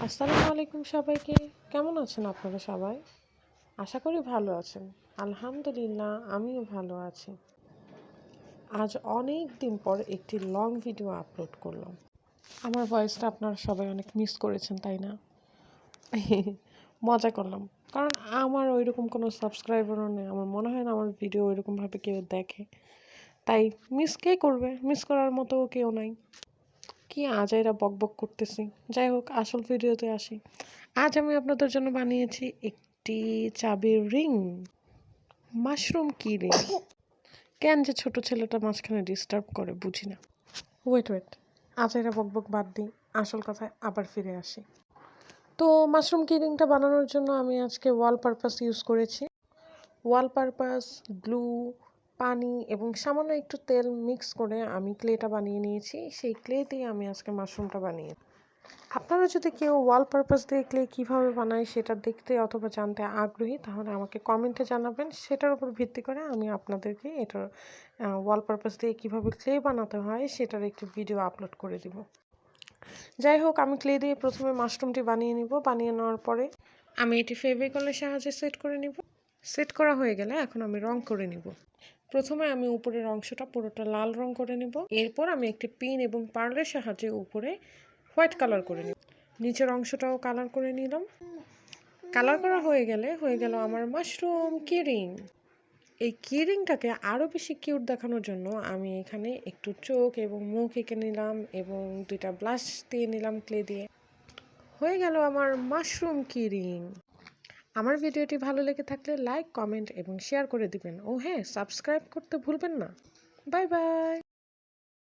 আসসালামু আলাইকুম সবাইকে। কেমন আছেন আপনারা সবাই? আশা করি ভালো আছেন। আলহামদুলিল্লাহ আমিও ভালো আছি। আজ অনেক দিন পর একটি লং ভিডিও আপলোড করলাম। আমার ভয়েসটা আপনারা সবাই অনেক মিস করেছেন, তাই না? মজা করলাম। কারণ আমার ওইরকম কোনো সাবস্ক্রাইবারও নেই। আমার মনে হয় না আমার ভিডিও ওইরকমভাবে কেউ দেখে। তাই মিস কে করবে? মিস করার মতো কেউ নাই। কি আজাইরা বকবক করতেছি। যাই হোক, আসল ভিডিওতে আসি। আজ আমি আপনাদের জন্য বানিয়েছি একটি চাবির রিং। মাশরুম কি রিং? কেন যে ছোট ছেলেটা মাঝখানে ডিস্টার্ব করে বুঝি না। ওয়েট, আজাইরা বকবক বাদ দিই, আসল কথায় আবার ফিরে আসি। তো মাশরুম কি রিংটা বানানোর জন্য আমি আজকে ওয়াল পারপাস ইউজ করেছি। ওয়াল পারপাস, গ্লু, পানি এবং সামান্য একটু তেল মিক্স করে আমি ক্লেটা বানিয়ে নিয়েছি। সেই ক্লে দিয়ে আমি আজকে মাশরুমটা বানিয়ে। আপনারা যদি কেউ ওয়াল পারপাস দিয়ে ক্লে কীভাবে বানায় সেটা দেখতে অথবা জানতে আগ্রহী, তাহলে আমাকে কমেন্টে জানাবেন। সেটার উপর ভিত্তি করে আমি আপনাদেরকে এটার ওয়াল পারপাস দিয়ে কীভাবে ক্লে বানাতে হয় সেটার একটি ভিডিও আপলোড করে দিব। যাই হোক, আমি ক্লে দিয়ে প্রথমে মাশরুমটি বানিয়ে নিব। বানিয়ে নেওয়ার পরে আমি এটি ফেভিকলের সাহায্যে সেট করে নিব। সেট করা হয়ে গেলে এখন আমি রং করে নিব। প্রথমে আমি উপরের অংশটা পুরোটা লাল রং করে নিব। এরপর আমি একটি পিন এবং পার্লের সাহায্যে উপরে হোয়াইট কালার করে নিব। নিচের অংশটাও কালার করে নিলাম। কালার করা হয়ে গেল আমার মাশরুম কিরিং। এই কিরিংটাকে আরও বেশি কিউট দেখানোর জন্য আমি এখানে একটু চোখ এবং মুখ এঁকে নিলাম এবং দুইটা ব্লাশ দিয়ে নিলাম ক্লে দিয়ে। হয়ে গেল আমার মাশরুম কিরিং। আমার ভিডিওটি ভালো লেগে থাকলে লাইক, কমেন্ট এবং শেয়ার করে দিবেন। ও হ্যাঁ, সাবস্ক্রাইব করতে ভুলবেন না। Bye bye.